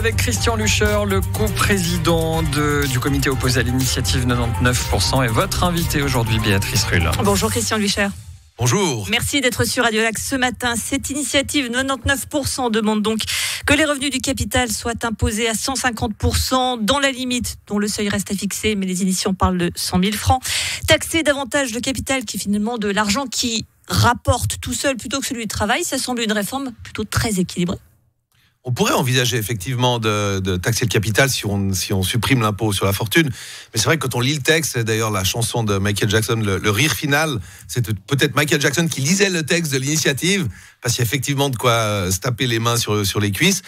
avec Christian Lucher, le coprésident du comité opposé à l'initiative 99% et votre invité aujourd'hui, Béatrice Rulle. Bonjour Christian Lucher. Bonjour. Merci d'être sur Radio Lac ce matin. Cette initiative 99% demande donc que les revenus du capital soient imposés à 150% dans la limite dont le seuil reste à fixer, mais les initiants parlent de 100 000 francs. Taxer davantage le capital qui est finalement de l'argent qui rapporte tout seul plutôt que celui du travail, ça semble une réforme plutôt très équilibrée. On pourrait envisager effectivement de taxer le capital si on supprime l'impôt sur la fortune. Mais c'est vrai que quand on lit le texte, d'ailleurs la chanson de Michael Jackson, le rire final, c'est peut-être Michael Jackson qui lisait le texte de l'initiative, parce qu'il y a effectivement de quoi se taper les mains sur les cuisses.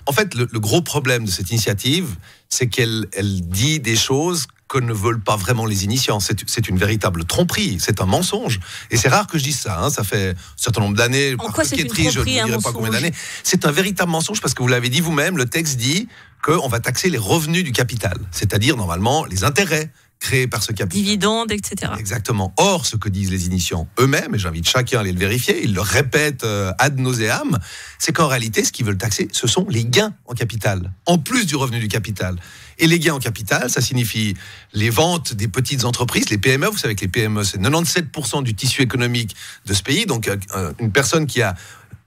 En fait, le gros problème de cette initiative, c'est qu'elle dit des choses que ne veulent pas vraiment les initiants. C'est une véritable tromperie, c'est un mensonge. Et c'est rare que je dise ça, ça fait un certain nombre d'années. En quoi c'est une tromperie, je ne dirai pas combien d'années. C'est un véritable mensonge parce que vous l'avez dit vous-même, le texte dit qu'on va taxer les revenus du capital, c'est-à-dire normalement les intérêts créés par ce capital. Dividendes, etc. Exactement. Or, ce que disent les initiants eux-mêmes, et j'invite chacun à aller le vérifier, ils le répètent ad nauseam, c'est qu'en réalité, ce qu'ils veulent taxer, ce sont les gains en capital, en plus du revenu du capital. Et les gains en capital, ça signifie les ventes des petites entreprises, les PME. Vous savez que les PME, c'est 97% du tissu économique de ce pays. Donc, une personne qui a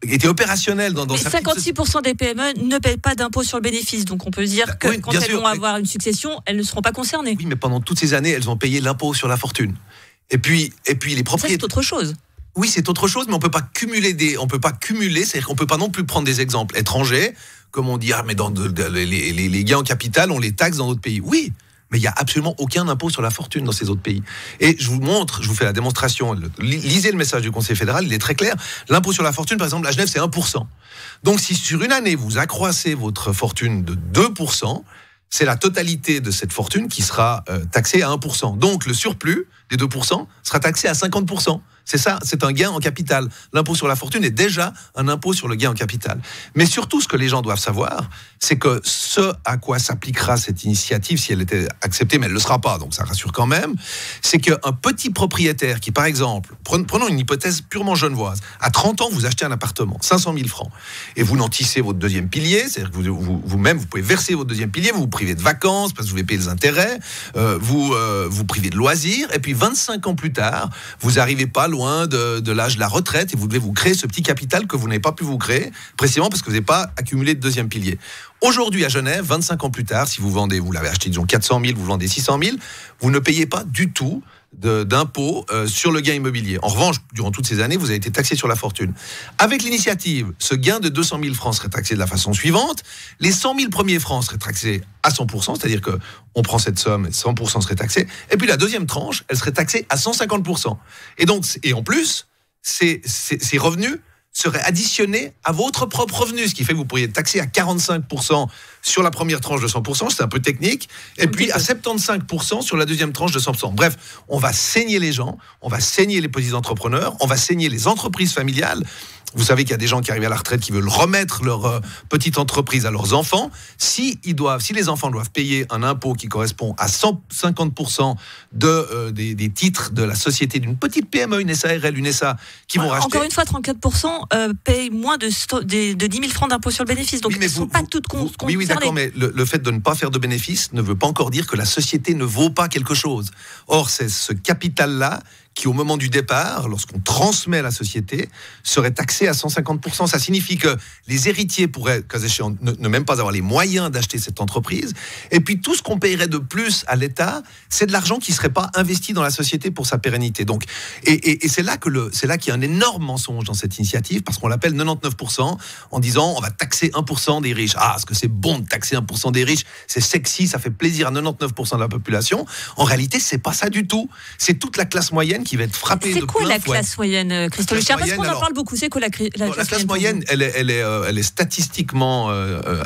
été opérationnelle dans sa 56% des PME ne paient pas d'impôt sur le bénéfice. Donc, on peut dire que quand elles vont avoir une succession, elles ne seront pas concernées. Oui, mais pendant toutes ces années, elles ont payé l'impôt sur la fortune. Et puis les propriétaires. Ça, c'est autre chose. Oui, c'est autre chose, mais on peut pas cumuler, c'est-à-dire qu'on peut pas non plus prendre des exemples étrangers, comme on dit, mais dans les gains en capital, on les taxe dans d'autres pays. Oui, mais il n'y a absolument aucun impôt sur la fortune dans ces autres pays. Et je vous fais la démonstration, lisez le message du Conseil fédéral, il est très clair. L'impôt sur la fortune, par exemple, à Genève, c'est 1%. Donc si sur une année, vous accroissez votre fortune de 2%, c'est la totalité de cette fortune qui sera taxée à 1%. Donc le surplus des 2% sera taxé à 50%. C'est ça, c'est un gain en capital. L'impôt sur la fortune est déjà un impôt sur le gain en capital. Mais surtout, ce que les gens doivent savoir, c'est que ce à quoi s'appliquera cette initiative, si elle était acceptée, mais elle ne le sera pas, donc ça rassure quand même, c'est qu'un petit propriétaire qui, par exemple, prenons une hypothèse purement genevoise, à 30 ans, vous achetez un appartement, 500 000 francs, et vous nantissez votre deuxième pilier, c'est-à-dire que vous-même, vous pouvez verser votre deuxième pilier, vous vous privez de vacances, parce que vous devez payer les intérêts, vous privez de loisirs, et puis 25 ans plus tard, vous n'arrivez pas loin de l'âge de la retraite et vous devez vous créer ce petit capital que vous n'avez pas pu vous créer, précisément parce que vous n'avez pas accumulé de deuxième pilier. Aujourd'hui à Genève, 25 ans plus tard, si vous l'avez acheté disons 400 000, vous vendez 600 000, vous ne payez pas du tout d'impôt sur le gain immobilier. En revanche, durant toutes ces années, vous avez été taxé sur la fortune. Avec l'initiative, ce gain de 200 000 francs serait taxé de la façon suivante. Les 100 000 premiers francs seraient taxés à 100%, c'est-à-dire qu'on prend cette somme et 100% serait taxé. Et puis la deuxième tranche, elle serait taxée à 150%. Et en plus, ces revenus seraient additionnés à votre propre revenu, ce qui fait que vous pourriez être taxé à 45% sur la première tranche de 100%, c'est un peu technique, et puis à 75% sur la deuxième tranche de 100%. Bref, on va saigner les gens, on va saigner les petits entrepreneurs, on va saigner les entreprises familiales. Vous savez qu'il y a des gens qui arrivent à la retraite qui veulent remettre leur petite entreprise à leurs enfants. Si les enfants doivent payer un impôt qui correspond à 150% des titres de la société d'une petite PME, une SARL, une SA, qui vont racheter... Encore une fois, 34% payent moins de 10 000 francs d'impôt sur le bénéfice. Donc, elles ne sont pas toutes concernées. Oui, d'accord, mais le fait de ne pas faire de bénéfice ne veut pas encore dire que la société ne vaut pas quelque chose. Or, c'est ce capital-là qui, au moment du départ, lorsqu'on transmet la société, serait taxé à 150%. Ça signifie que les héritiers pourraient, cas échéant, ne même pas avoir les moyens d'acheter cette entreprise. Et puis, tout ce qu'on paierait de plus à l'État, c'est de l'argent qui ne serait pas investi dans la société pour sa pérennité. Donc, et c'est là qu'il y a un énorme mensonge dans cette initiative, parce qu'on l'appelle 99%, en disant on va taxer 1% des riches. Ah, est-ce que c'est bon de taxer 1% des riches? C'est sexy, ça fait plaisir à 99% de la population. En réalité, c'est pas ça du tout. C'est toute la classe moyenne qui va être frappée de plein fouet. C'est quoi la classe moyenne, Christophe Lucher? Parce qu'on en parle beaucoup. C'est quoi la classe moyenne? Elle est statistiquement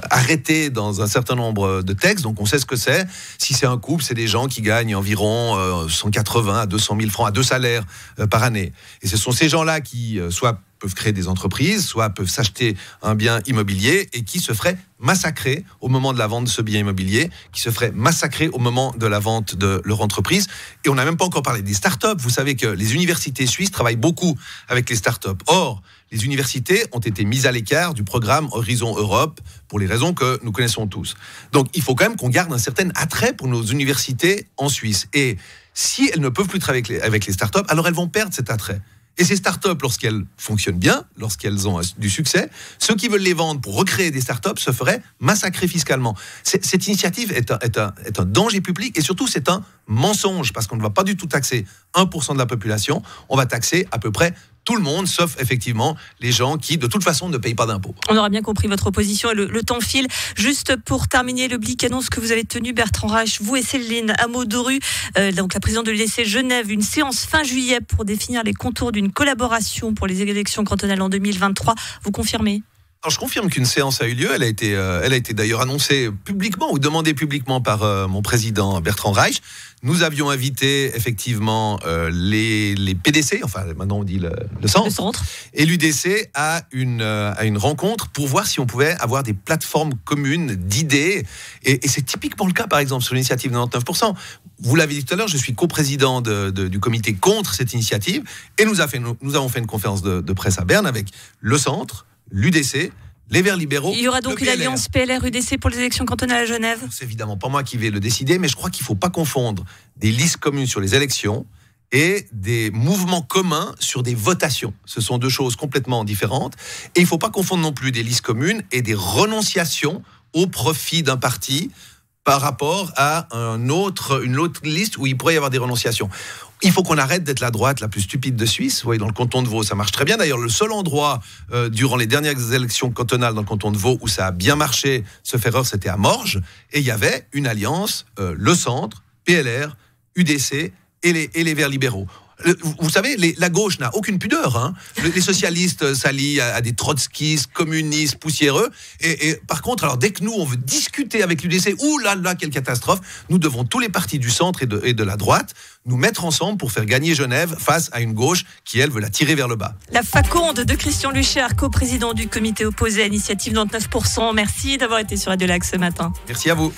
arrêtée dans un certain nombre de textes, donc on sait ce que c'est. Si c'est un couple, c'est des gens qui gagnent environ 180 à 200 000 francs à 2 salaires par année. Et ce sont ces gens-là qui soit peuvent créer des entreprises, soit peuvent s'acheter un bien immobilier et qui se feraient massacrer au moment de la vente de ce bien immobilier, qui se feraient massacrer au moment de la vente de leur entreprise. Et on n'a même pas encore parlé des startups. Vous savez que les universités suisses travaillent beaucoup avec les startups. Or, les universités ont été mises à l'écart du programme Horizon Europe pour les raisons que nous connaissons tous. Donc, il faut quand même qu'on garde un certain attrait pour nos universités en Suisse. Et si elles ne peuvent plus travailler avec les startups, alors elles vont perdre cet attrait. Et ces startups, lorsqu'elles fonctionnent bien, lorsqu'elles ont du succès, ceux qui veulent les vendre pour recréer des startups se feraient massacrer fiscalement. Cette initiative est un danger public et surtout c'est un mensonge parce qu'on ne va pas du tout taxer 1% de la population, on va taxer à peu près tout le monde, sauf effectivement les gens qui, de toute façon, ne payent pas d'impôts. On aura bien compris votre opposition et le temps file. Juste pour terminer, le Blick annonce que vous avez tenu, Bertrand Reich, vous et Céline Amodoru, donc la présidente de l'UDC Genève, une séance fin juillet pour définir les contours d'une collaboration pour les élections cantonales en 2023. Vous confirmez ? Alors, je confirme qu'une séance a eu lieu. Elle a été d'ailleurs annoncée publiquement ou demandée publiquement par mon président Bertrand Reich. Nous avions invité effectivement les PDC, enfin maintenant on dit le centre, et l'UDC à une rencontre pour voir si on pouvait avoir des plateformes communes d'idées. Et c'est typiquement le cas, par exemple, sur l'initiative 99%. Vous l'avez dit tout à l'heure, je suis coprésident du comité contre cette initiative, et nous avons fait une conférence de presse à Berne avec le centre, l'UDC, les Verts libéraux. Il y aura donc une alliance PLR-UDC pour les élections cantonales à Genève. C'est évidemment pas moi qui vais le décider, mais je crois qu'il ne faut pas confondre des listes communes sur les élections et des mouvements communs sur des votations. Ce sont deux choses complètement différentes. Et il ne faut pas confondre non plus des listes communes et des renonciations au profit d'un parti par rapport à une autre liste où il pourrait y avoir des renonciations. Il faut qu'on arrête d'être la droite la plus stupide de Suisse. Vous voyez, dans le canton de Vaud, ça marche très bien. D'ailleurs, le seul endroit durant les dernières élections cantonales dans le canton de Vaud où ça a bien marché, ce erreur, c'était à Morges. Et il y avait une alliance, le centre, PLR, UDC et les Verts libéraux. Vous savez, la gauche n'a aucune pudeur. Hein. Les socialistes s'allient à des trotskistes, communistes, poussiéreux. Et par contre, alors dès que nous, on veut discuter avec l'UDC, ouh là là, quelle catastrophe, nous devons, tous les partis du centre et de la droite, nous mettre ensemble pour faire gagner Genève face à une gauche qui, elle, veut la tirer vers le bas. La faconde de Christian Lucher, coprésident du comité opposé à l'initiative 99%. Merci d'avoir été sur Radio Lac ce matin. Merci à vous.